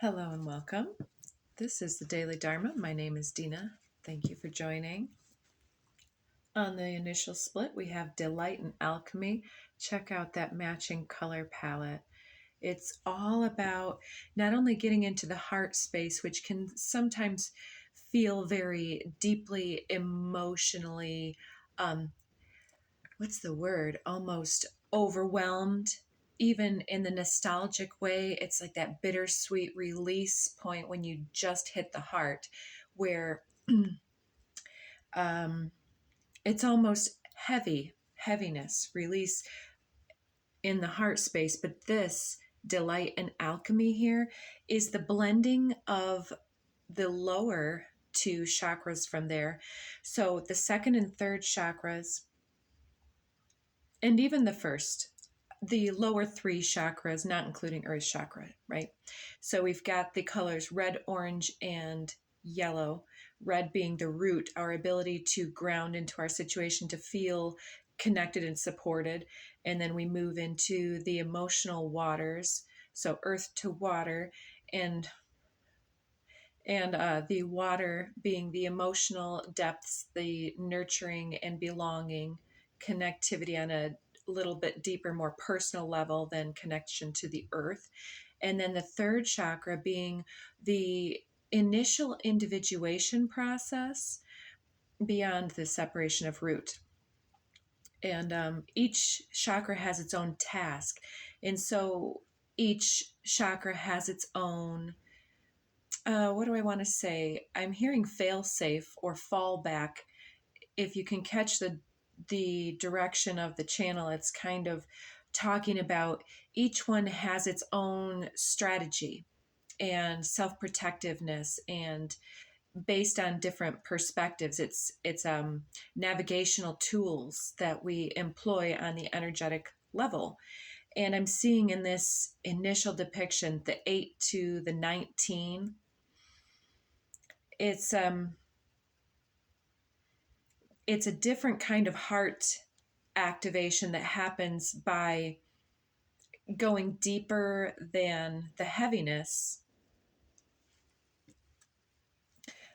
Hello and welcome. This is the Daily Dharma. My name is Dina. Thank you for joining. On the initial split, we have Delight and Alchemy. Check out that matching color palette. It's all about not only getting into the heart space, which can sometimes feel very deeply emotionally, what's the word? Almost overwhelmed. Even in the nostalgic way, it's like that bittersweet release point when you just hit the heart, where it's almost heaviness, release in the heart space. But this delight and alchemy here is the blending of the lower two chakras from there. So the second and third chakras, and even the first, the lower three chakras, not including Earth chakra, right? So we've got the colors red, orange, and yellow. Red being the root, our ability to ground into our situation, to feel connected and supported. And then we move into the emotional waters. So earth to water, and the water being the emotional depths, the nurturing and belonging, connectivity on a little bit deeper, more personal level than connection to the earth. And then the third chakra being the initial individuation process beyond the separation of root. And each chakra has its own task. And so each chakra has its own what do I want to say? I'm hearing fail safe or fallback. If you can catch the direction of the channel, it's kind of talking about each one has its own strategy and self-protectiveness, and based on different perspectives, it's navigational tools that we employ on the energetic level. And I'm seeing in this initial depiction the 8 to the 19. It's a different kind of heart activation that happens by going deeper than the heaviness.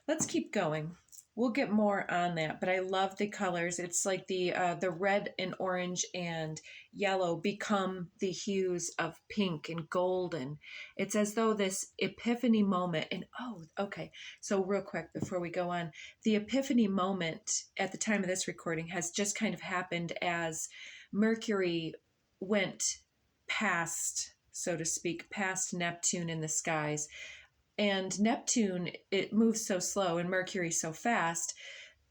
Let's keep going. We'll get more on that, but I love the colors. It's like the red and orange and yellow become the hues of pink and golden. It's as though this epiphany moment, and okay. So real quick before we go on, the epiphany moment at the time of this recording has just kind of happened as Mercury went past, so to speak, past Neptune in the skies. And Neptune, it moves so slow, and Mercury so fast,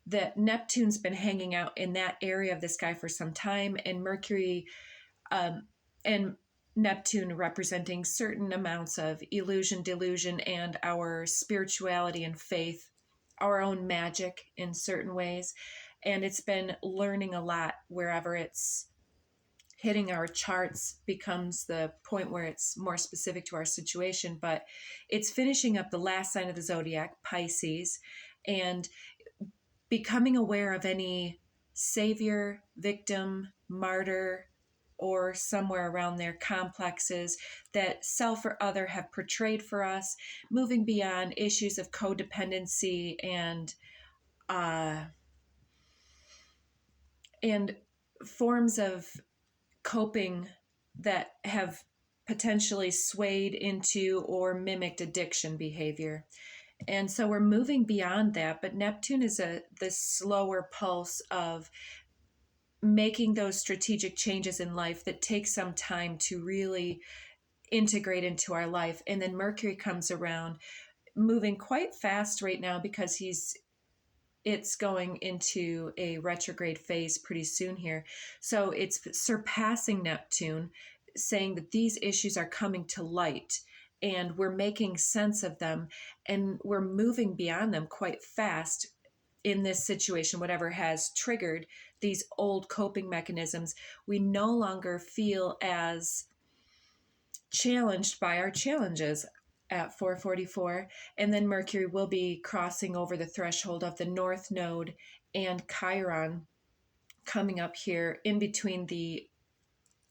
that Neptune's been hanging out in that area of the sky for some time, and Mercury and Neptune representing certain amounts of illusion, delusion, and our spirituality and faith, our own magic in certain ways. And it's been learning a lot wherever it's hitting our charts becomes the point where it's more specific to our situation, but it's finishing up the last sign of the zodiac, Pisces, and becoming aware of any savior, victim, martyr, or somewhere around there complexes that self or other have portrayed for us, moving beyond issues of codependency and forms of coping that have potentially swayed into or mimicked addiction behavior. And so we're moving beyond that, but Neptune is the slower pulse of making those strategic changes in life that take some time to really integrate into our life. And then Mercury comes around, moving quite fast right now because it's going into a retrograde phase pretty soon here. So it's surpassing Neptune, saying that these issues are coming to light and we're making sense of them, and we're moving beyond them quite fast in this situation, whatever has triggered these old coping mechanisms. We no longer feel as challenged by our challenges at 4:44, and then Mercury will be crossing over the threshold of the North Node and Chiron, coming up here in between the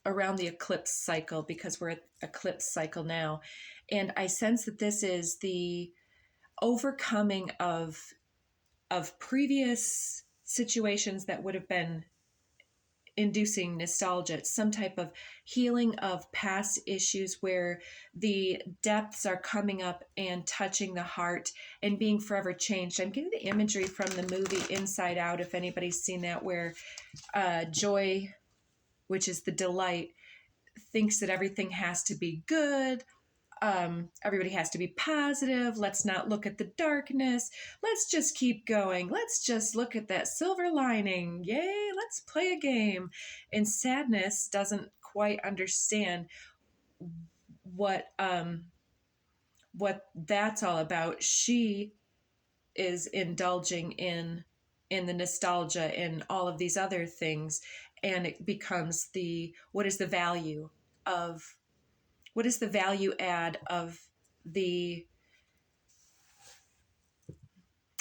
around the eclipse cycle, because we're at eclipse cycle now. And I sense that this is the overcoming of previous situations that would have been inducing nostalgia, some type of healing of past issues where the depths are coming up and touching the heart and being forever changed. I'm getting the imagery from the movie Inside Out, if anybody's seen that, where Joy, which is the delight, thinks that everything has to be good. Everybody has to be positive. Let's not look at the darkness. Let's just keep going. Let's just look at that silver lining. Yay, let's play a game. And Sadness doesn't quite understand what that's all about. She is indulging in the nostalgia and all of these other things, and it becomes what is the value add of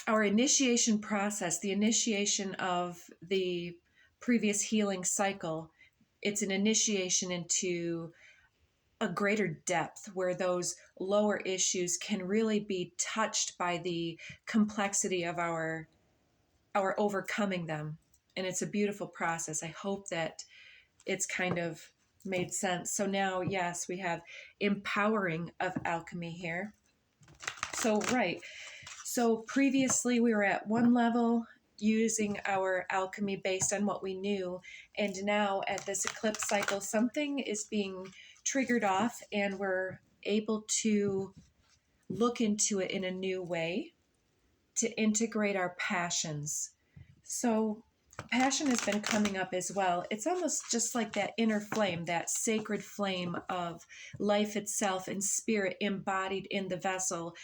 our initiation process, the initiation of the previous healing cycle. It's an initiation into a greater depth where those lower issues can really be touched by the complexity of our overcoming them. And it's a beautiful process. I hope that it's kind of made sense. So now, yes, we have empowering of alchemy here. So, right. So previously we were at one level using our alchemy based on what we knew. And now at this eclipse cycle, something is being triggered off and we're able to look into it in a new way to integrate our passions. So passion has been coming up as well. It's almost just like that inner flame, that sacred flame of life itself and spirit embodied in the vessel,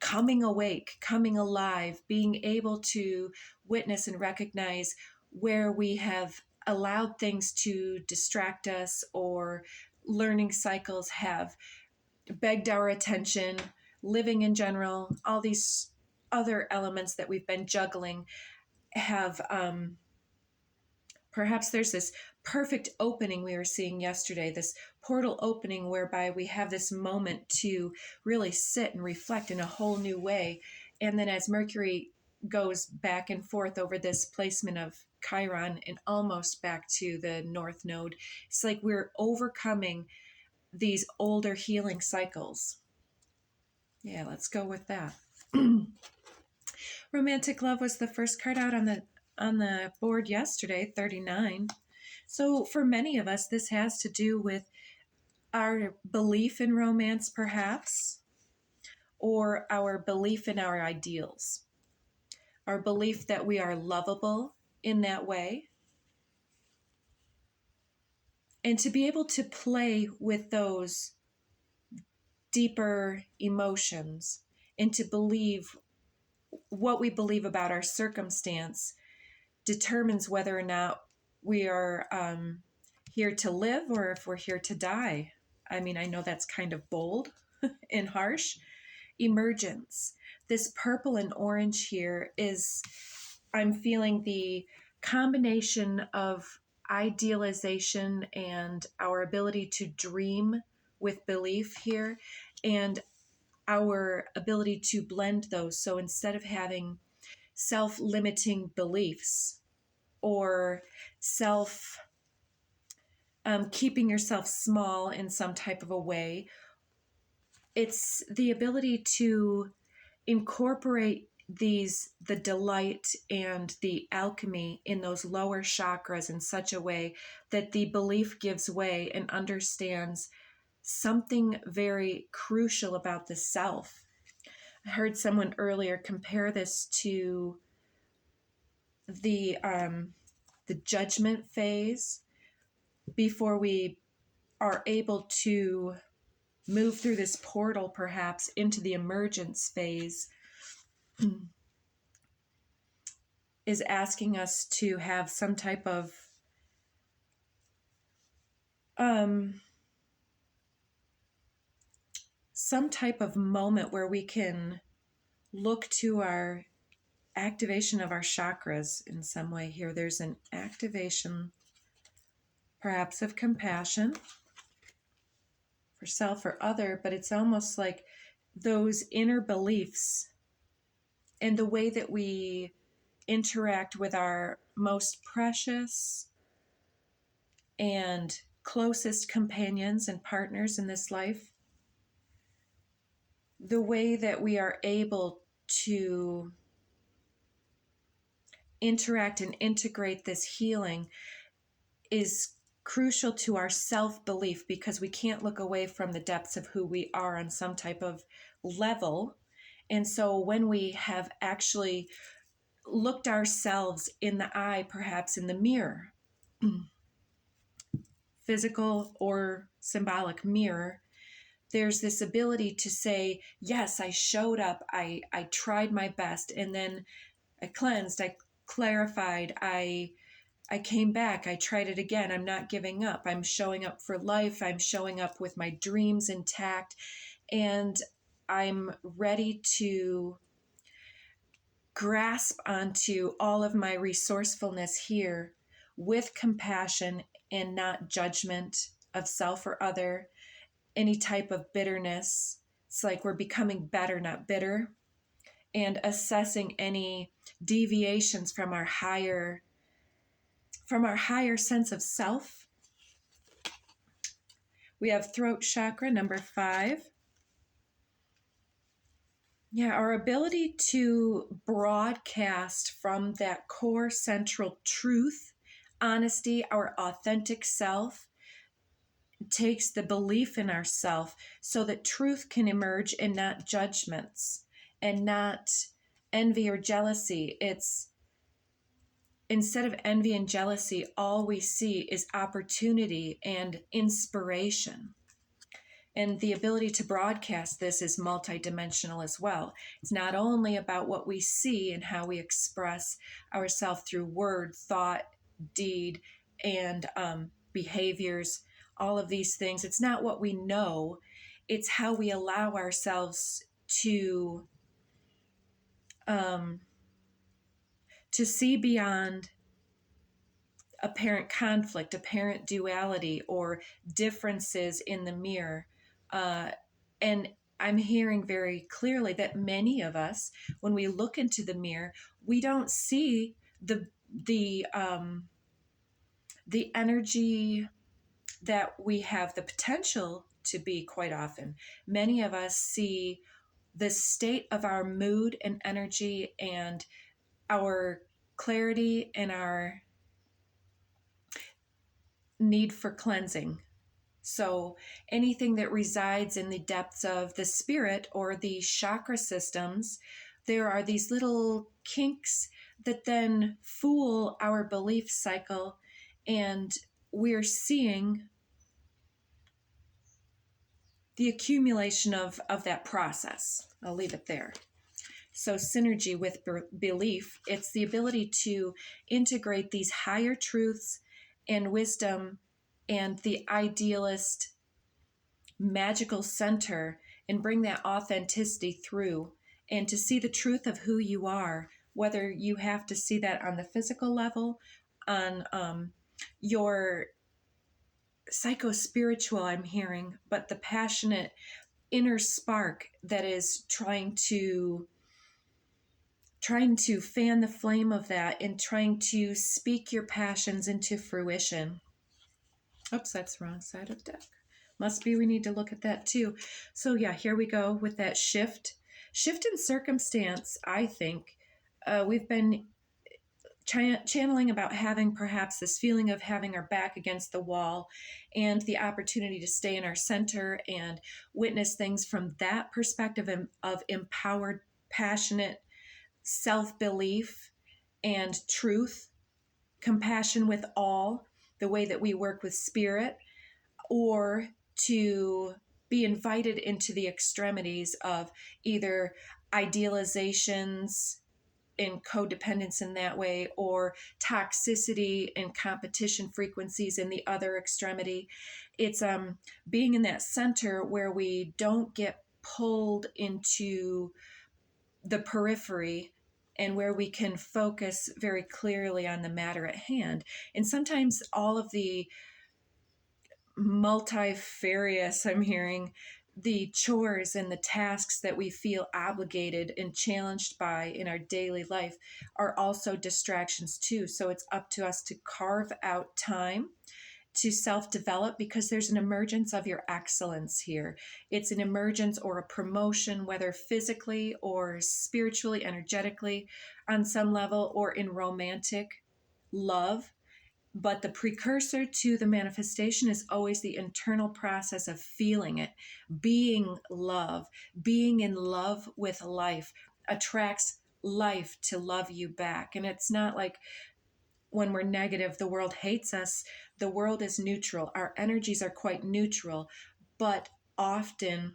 coming awake, coming alive, being able to witness and recognize where we have allowed things to distract us, or learning cycles have begged our attention, living in general, all these other elements that we've been juggling have perhaps there's this perfect opening we were seeing yesterday, this portal opening whereby we have this moment to really sit and reflect in a whole new way. And then as Mercury goes back and forth over this placement of Chiron and almost back to the North Node, it's like we're overcoming these older healing cycles. Yeah, let's go with that. Romantic love was the first card out on the board yesterday, 39. So for many of us, this has to do with our belief in romance, perhaps, or our belief in our ideals, our belief that we are lovable in that way. And to be able to play with those deeper emotions and to believe what we believe about our circumstance determines whether or not we are here to live or if we're here to die. I mean, I know that's kind of bold and harsh. Emergence. This purple and orange here is, I'm feeling the combination of idealization and our ability to dream with belief here, and our ability to blend those. So instead of having self-limiting beliefs or keeping yourself small in some type of a way, it's the ability to incorporate the delight and the alchemy in those lower chakras in such a way that the belief gives way and understands something very crucial about the self. I heard someone earlier compare this to the judgment phase before we are able to move through this portal perhaps into the emergence phase, is asking us to have some type of moment where we can look to our activation of our chakras in some way here. There's an activation perhaps of compassion for self or other, but it's almost like those inner beliefs and the way that we interact with our most precious and closest companions and partners in this life, the way that we are able to interact and integrate this healing is crucial to our self-belief, because we can't look away from the depths of who we are on some type of level. And so when we have actually looked ourselves in the eye, perhaps in the mirror, physical or symbolic mirror, there's this ability to say, yes, I showed up, I tried my best, and then I cleansed, I clarified, I came back, I tried it again, I'm not giving up, I'm showing up for life, I'm showing up with my dreams intact, and I'm ready to grasp onto all of my resourcefulness here with compassion and not judgment of self or other, any type of bitterness. It's like we're becoming better, not bitter, and assessing any deviations from our higher sense of self. We have throat chakra, number 5. Yeah, our ability to broadcast from that core central truth, honesty, our authentic self, takes the belief in ourself so that truth can emerge and not judgments and not envy or jealousy. It's instead of envy and jealousy, all we see is opportunity and inspiration. And the ability to broadcast this is multidimensional as well. It's not only about what we see and how we express ourselves through word, thought, deed, and behaviors, all of these things. It's not what we know. It's how we allow ourselves to see beyond apparent conflict, apparent duality, or differences in the mirror. And I'm hearing very clearly that many of us, when we look into the mirror, we don't see the energy that we have the potential to be quite often. Many of us see the state of our mood and energy and our clarity and our need for cleansing. So anything that resides in the depths of the spirit or the chakra systems, there are these little kinks that then fool our belief cycle, and we're seeing the accumulation of that process. I'll leave it there. So synergy with belief, it's the ability to integrate these higher truths and wisdom and the idealist magical center and bring that authenticity through, and to see the truth of who you are, whether you have to see that on the physical level, on your psycho-spiritual, I'm hearing, but the passionate inner spark that is trying to fan the flame of that and trying to speak your passions into fruition. Oops, that's the wrong side of the deck. Must be we need to look at that too. So yeah, here we go with that shift in circumstance. I think we've been channeling about having perhaps this feeling of having our back against the wall and the opportunity to stay in our center and witness things from that perspective of empowered, passionate self-belief and truth, compassion with all, the way that we work with spirit, or to be invited into the extremities of either idealizations and codependence in that way, or toxicity and competition frequencies in the other extremity. It's being in that center where we don't get pulled into the periphery and where we can focus very clearly on the matter at hand. And sometimes all of the multifarious, I'm hearing. The chores and the tasks that we feel obligated and challenged by in our daily life are also distractions too. So it's up to us to carve out time to self develop, because there's an emergence of your excellence here. It's an emergence or a promotion, whether physically or spiritually, energetically, on some level, or in romantic love. But the precursor to the manifestation is always the internal process of feeling it. Being love, being in love with life attracts life to love you back. And it's not like when we're negative, the world hates us. The world is neutral. Our energies are quite neutral, but often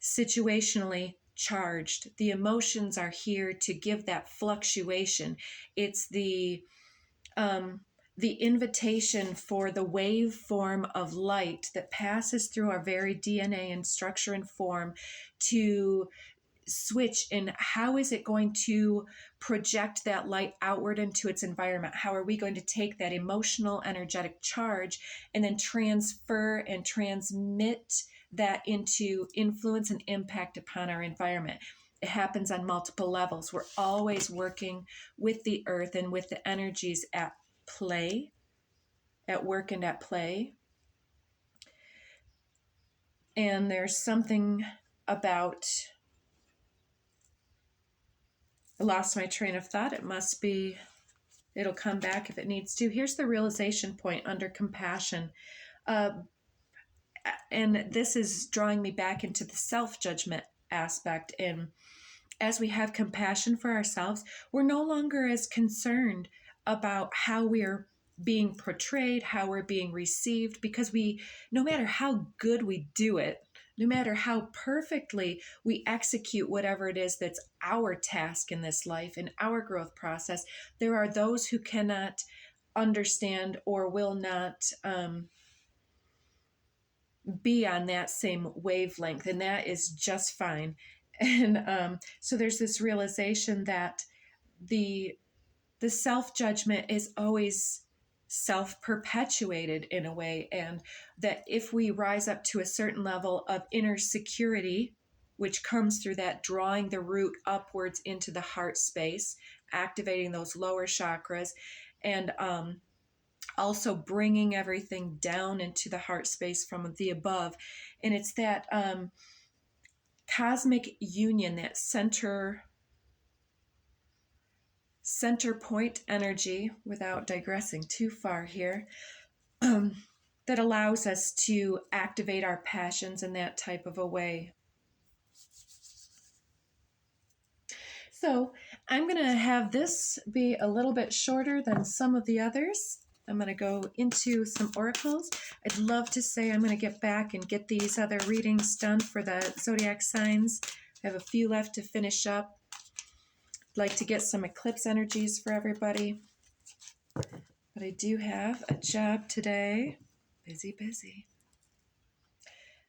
situationally charged. The emotions are here to give that fluctuation. It's the invitation for the waveform of light that passes through our very DNA and structure and form to switch in how is it going to project that light outward into its environment. How are we going to take that emotional energetic charge and then transfer and transmit that into influence and impact upon our environment. It happens on multiple levels. We're always working with the earth and with the energies at play, at work and at play. And there's something about, I lost my train of thought. It'll come back if it needs to. Here's the realization point under compassion. And this is drawing me back into the self-judgment aspect. And as we have compassion for ourselves, we're no longer as concerned about how we're being portrayed, how we're being received, because no matter how good we do it, no matter how perfectly we execute whatever it is that's our task in this life, in our growth process, there are those who cannot understand or will not be on that same wavelength, and that is just fine. And so there's this realization that the self-judgment is always self-perpetuated in a way, and that if we rise up to a certain level of inner security, which comes through that drawing the root upwards into the heart space, activating those lower chakras, and also bringing everything down into the heart space from the above. And it's that cosmic union, that center point energy, without digressing too far here, that allows us to activate our passions in that type of a way. So I'm going to have this be a little bit shorter than some of the others. I'm going to go into some oracles. I'd love to say I'm going to get back and get these other readings done for the zodiac signs. I have a few left to finish up. I'd like to get some eclipse energies for everybody. But I do have a job today. Busy.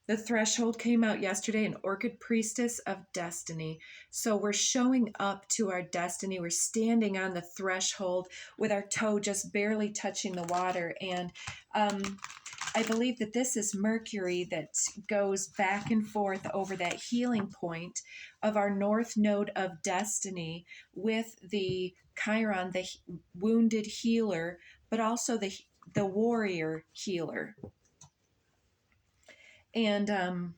The threshold came out yesterday, an orchid priestess of destiny. So we're showing up to our destiny. We're standing on the threshold with our toe just barely touching the water. And I believe that this is Mercury that goes back and forth over that healing point of our north node of destiny with the Chiron, the wounded healer, but also the warrior healer. And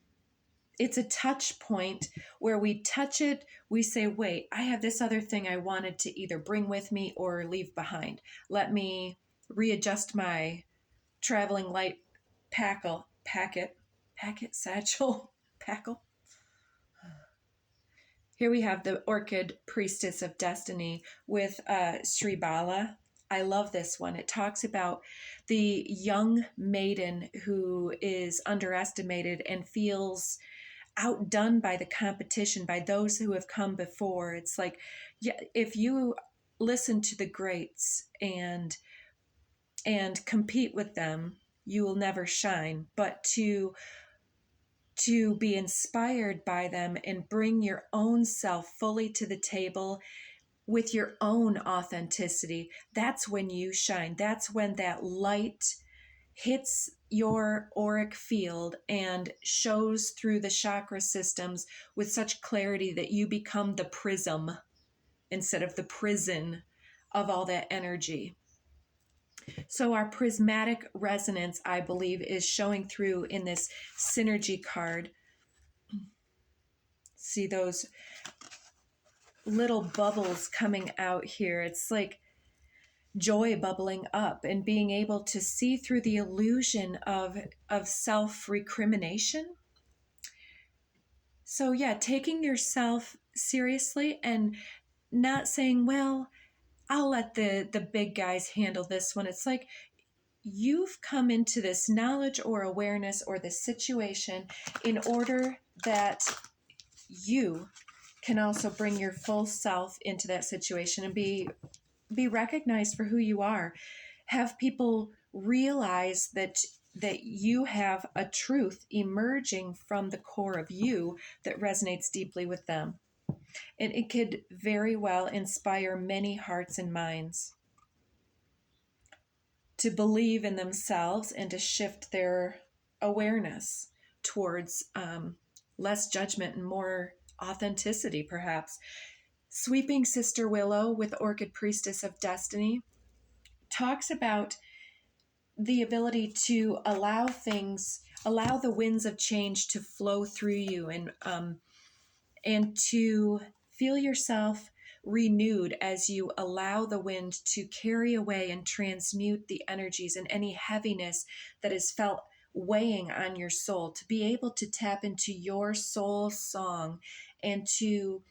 it's a touch point where we touch it, we say, wait, I have this other thing I wanted to either bring with me or leave behind. Let me readjust my traveling light packet, satchel, packle. Here we have the Orchid Priestess of Destiny with Sri Bala. I love this one. It talks about the young maiden who is underestimated and feels outdone by the competition, by those who have come before. It's like, yeah, if you listen to the greats and compete with them, you will never shine. But to be inspired by them and bring your own self fully to the table with your own authenticity, that's when you shine. That's when that light hits your auric field and shows through the chakra systems with such clarity that you become the prism instead of the prison of all that energy. So our prismatic resonance, I believe, is showing through in this synergy card. See those little bubbles coming out here. It's like joy bubbling up and being able to see through the illusion of self-recrimination. So yeah, taking yourself seriously and not saying, well, I'll let the big guys handle this one. It's like you've come into this knowledge or awareness or this situation in order that you can also bring your full self into that situation and be recognized for who you are. Have people realize that you have a truth emerging from the core of you that resonates deeply with them. And it could very well inspire many hearts and minds to believe in themselves and to shift their awareness towards less judgment and more authenticity, perhaps. Sweeping Sister Willow with Orchid Priestess of Destiny talks about the ability to allow the winds of change to flow through you, and to feel yourself renewed as you allow the wind to carry away and transmute the energies and any heaviness that is felt weighing on your soul, to be able to tap into your soul song and to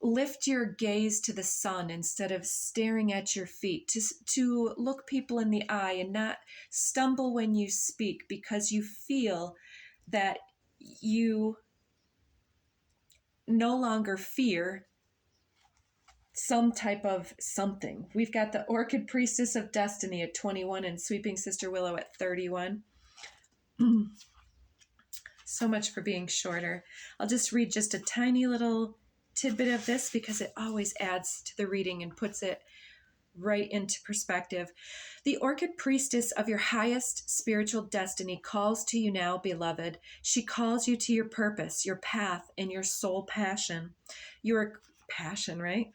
lift your gaze to the sun instead of staring at your feet, to look people in the eye and not stumble when you speak because you feel that you no longer fear some type of something. We've got the Orchid Priestess of Destiny at 21 and Sweeping Sister Willow at 31. So much for being shorter. I'll just read just a tiny little tidbit of this because it always adds to the reading and puts it right into perspective. The Orchid Priestess of your highest spiritual destiny calls to you now, beloved. She calls you to your purpose, your path, and your soul passion. Your passion, right?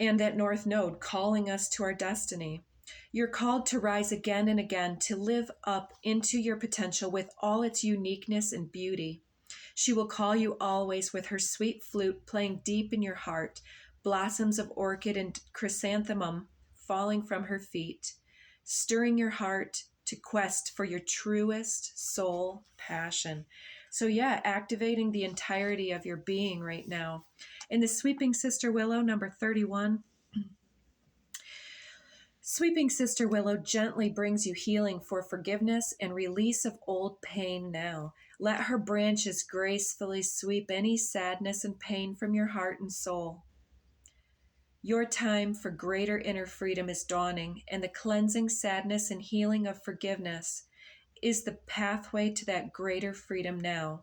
And that North Node calling us to our destiny. You're called to rise again and again, to live up into your potential with all its uniqueness and beauty. She will call you always with her sweet flute playing deep in your heart, blossoms of orchid and chrysanthemum falling from her feet, stirring your heart to quest for your truest soul passion. So yeah, activating the entirety of your being right now. In the Sweeping Sister Willow, number 31, Sweeping Sister Willow gently brings you healing for forgiveness and release of old pain now. Let her branches gracefully sweep any sadness and pain from your heart and soul. Your time for greater inner freedom is dawning, and the cleansing sadness and healing of forgiveness is the pathway to that greater freedom now.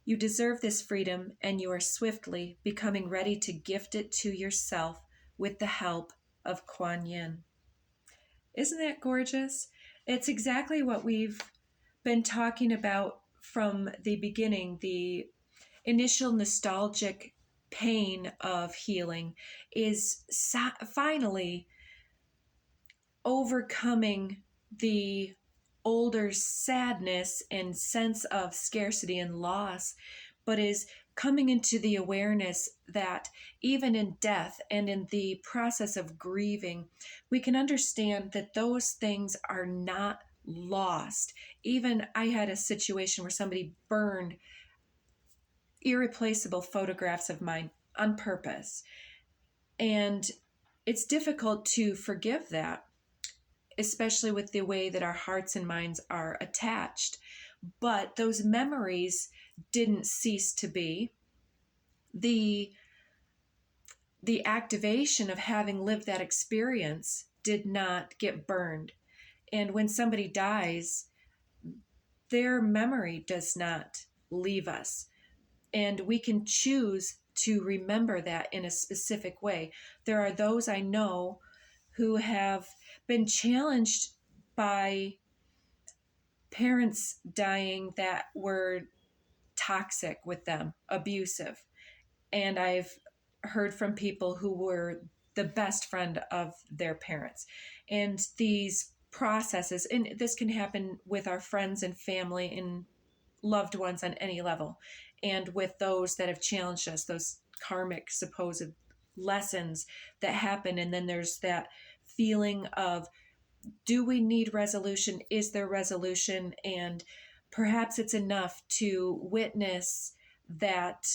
You deserve this freedom, and you are swiftly becoming ready to gift it to yourself with the help of Kuan Yin. Isn't that gorgeous? It's exactly what we've been talking about from the beginning. The initial nostalgic pain of healing is finally overcoming the older sadness and sense of scarcity and loss, but is coming into the awareness that even in death and in the process of grieving, we can understand that those things are not lost. Even I had a situation where somebody burned irreplaceable photographs of mine on purpose. And it's difficult to forgive that, especially with the way that our hearts and minds are attached. But those memories didn't cease to be. The activation of having lived that experience did not get burned. And when somebody dies, their memory does not leave us. And we can choose to remember that in a specific way. There are those I know who have been challenged by parents dying that were toxic with them, abusive. And I've heard from people who were the best friend of their parents. And these processes, and this can happen with our friends and family and loved ones on any level, and with those that have challenged us, those karmic supposed lessons that happen. And then there's that feeling of, do we need resolution? Is there resolution? And perhaps it's enough to witness that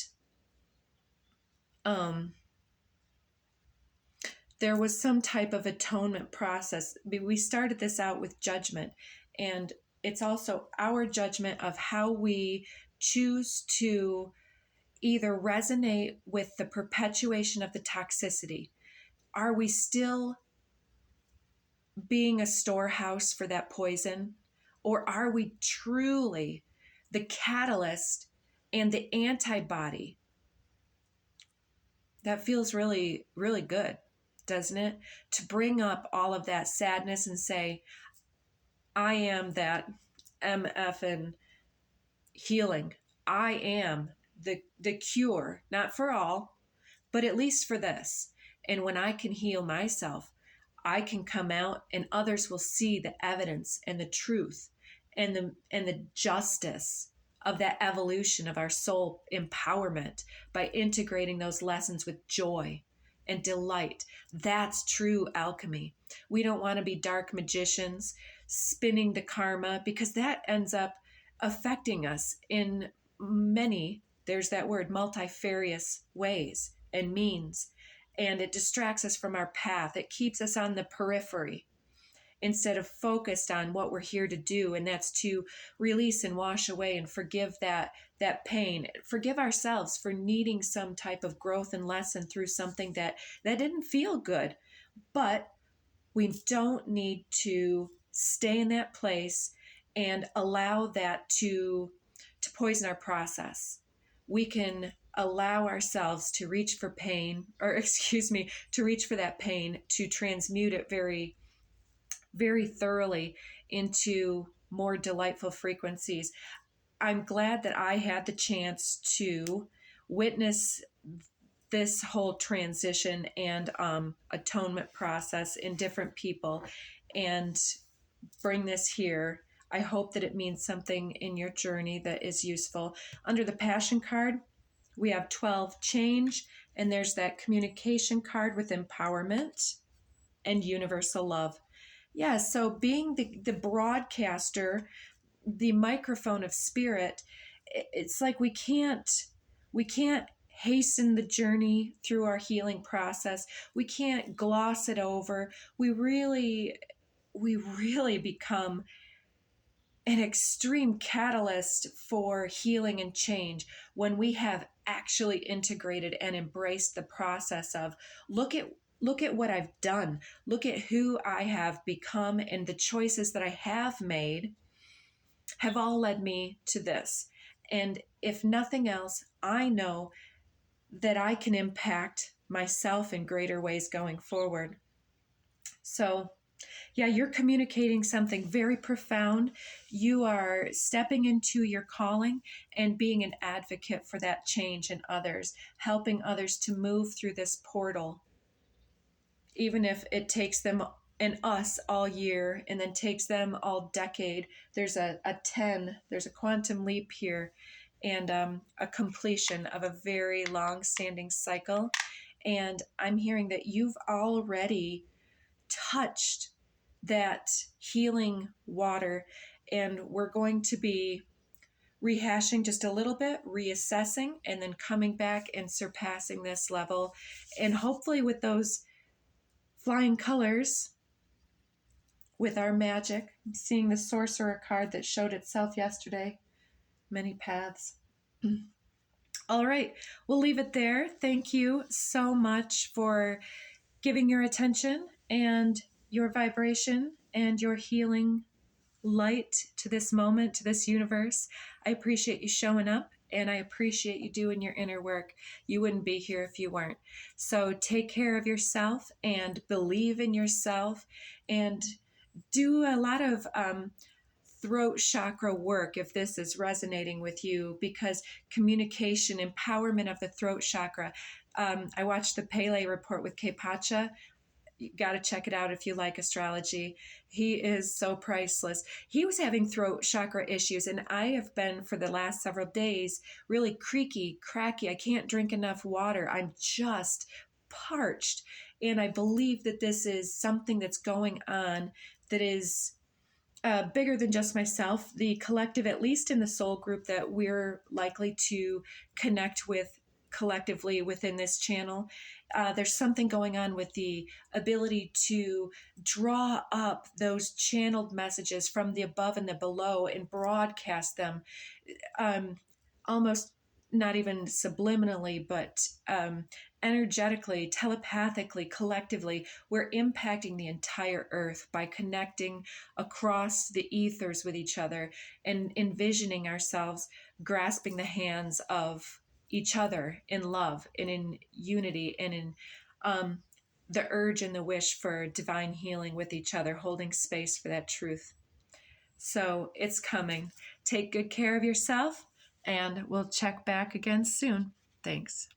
there was some type of atonement process. We started this out with judgment, and it's also our judgment of how we choose to either resonate with the perpetuation of the toxicity. Are we still being a storehouse for that poison? Or are we truly the catalyst and the antibody? That feels really, really good, doesn't it? To bring up all of that sadness and say, I am that MF and healing. I am the cure, not for all, but at least for this. And when I can heal myself, I can come out and others will see the evidence and the truth and the justice of that evolution of our soul empowerment by integrating those lessons with joy and delight. That's true alchemy. We don't want to be dark magicians spinning the karma, because that ends up affecting us in many, there's that word, multifarious ways and means. And it distracts us from our path. It keeps us on the periphery instead of focused on what we're here to do, and that's to release and wash away and forgive that pain. Forgive ourselves for needing some type of growth and lesson through something that didn't feel good. But we don't need to stay in that place and allow that to poison our process. We can allow ourselves to reach for pain, or to reach for that pain, to transmute it very, very thoroughly into more delightful frequencies. I'm glad that I had the chance to witness this whole transition and atonement process in different people and bring this here. I hope that it means something in your journey that is useful. Under the Passion card, we have 12, change, and there's that communication card with empowerment and universal love. Yeah, so being the broadcaster, the microphone of spirit, it's like we can't hasten the journey through our healing process. We can't gloss it over. We really become an extreme catalyst for healing and change when we have actually integrated and embraced the process of, look at what I've done. Look at who I have become, and the choices that I have made have all led me to this. And if nothing else, I know that I can impact myself in greater ways going forward. So yeah, you're communicating something very profound. You are stepping into your calling and being an advocate for that change in others, helping others to move through this portal, even if it takes them and us all year and then takes them all decade. There's a quantum leap here, and a completion of a very long-standing cycle. And I'm hearing that you've already touched that healing water, and we're going to be rehashing just a little bit, reassessing, and then coming back and surpassing this level, and hopefully with those flying colors, with our magic. I'm seeing the sorcerer card that showed itself yesterday. Many paths. All right, we'll leave it there. Thank you so much for giving your attention and your vibration and your healing light to this moment, to this universe. I appreciate you showing up, and I appreciate you doing your inner work. You wouldn't be here if you weren't. So take care of yourself and believe in yourself, and do a lot of throat chakra work if this is resonating with you, because communication, empowerment of the throat chakra. I watched the Pele report with Kepacha. You got to check it out if you like astrology. He is so priceless. He was having throat chakra issues, and I have been for the last several days really creaky, cracky. I can't drink enough water. I'm just parched. And I believe that this is something that's going on that is bigger than just myself. The collective, at least in the soul group that we're likely to connect with collectively within this channel, there's something going on with the ability to draw up those channeled messages from the above and the below and broadcast them, um, almost not even subliminally, but energetically, telepathically, collectively. We're impacting the entire earth by connecting across the ethers with each other and envisioning ourselves grasping the hands of each other in love and in unity and in um, the urge and the wish for divine healing with each other, holding space for that truth. So it's coming. Take good care of yourself, and we'll check back again soon. Thanks.